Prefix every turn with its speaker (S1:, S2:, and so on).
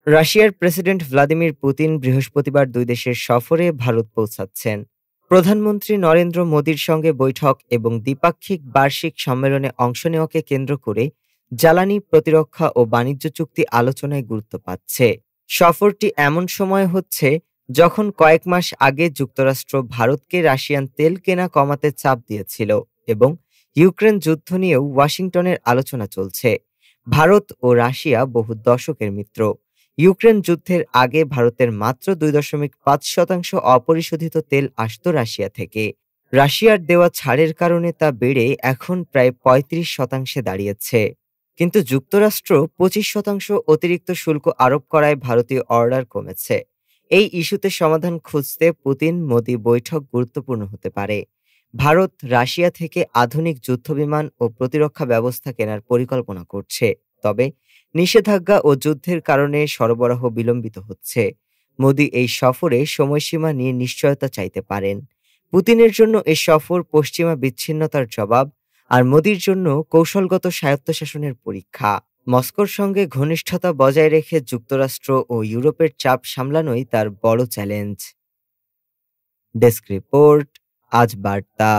S1: রাশিয়ার president Vladimir Putin বৃহস্পতিবার দুই দেশের সফরে ভারত পৌঁছাচ্ছেন। প্রধানমন্ত্রী নরেন্দ্র মোদীর সঙ্গে বৈঠক এবং দ্বিপাক্ষিক বার্ষিক সম্মেলনে অংশ নেওয়াকে কেন্দ্র করে জ্বালানি, প্রতিরক্ষা ও বাণিজ্য চুক্তি আলোচনায় গুরুত্ব পাচ্ছে। সফরটি এমন সময় হচ্ছে যখন কয়েক মাস আগে যুক্তরাষ্ট্র ভারতকে রাশিয়ান তেল কেনা কমাতে চাপ দিয়েছিল এবং ইউক্রেন যুদ্ধ নিয়েও ওয়াশিংটনের আলোচনা চলছে। ভারত ও রাশিয়া বহু দশকের মিত্র। ইউক্রেন যুদ্ধের আগে ভারতের মাত্র ২.৫% অপরিশোধিত তেল আসত রাশিয়া থেকে। রাশিয়ার দেওয়া ছাড়ের কারণে তা বেড়ে এখন প্রায় ৩৫% দাঁড়িয়েছে। কিন্তু যুক্তরাষ্ট্র ২৫% অতিরিক্ত শুল্ক আরোপ করায় ভারতীয় অর্ডার কমেছে। এই ইস্যুতে সমাধান খুঁজতে পুতিন মোদি বৈঠক গুরুত্বপূর্ণ হতে পারে। ভারত রাশিয়া থেকে আধুনিক যুদ্ধবিমান ও প্রতিরক্ষা ব্যবস্থা কেনার পরিকল্পনা করছে। তবে নিষেধাজ্ঞা ও যুদ্ধের কারণে সরবরাহ বিলম্বিত হচ্ছে। মোদি এই সফরে সময়সীমা নিয়ে নিশ্চয়তা চাইতে পারেন। পুতিনের জন্য এই সফর পশ্চিমা বিচ্ছিন্নতার জবাব, আর মোদির জন্য কৌশলগত স্বায়ত্তশাসনের পরীক্ষা। মস্কোর সঙ্গে ঘনিষ্ঠতা বজায় রেখে যুক্তরাষ্ট্র ও ইউরোপের চাপ সামলানোই তার বড় চ্যালেঞ্জ। ডেস্ক রিপোর্ট, আজ বার্তা।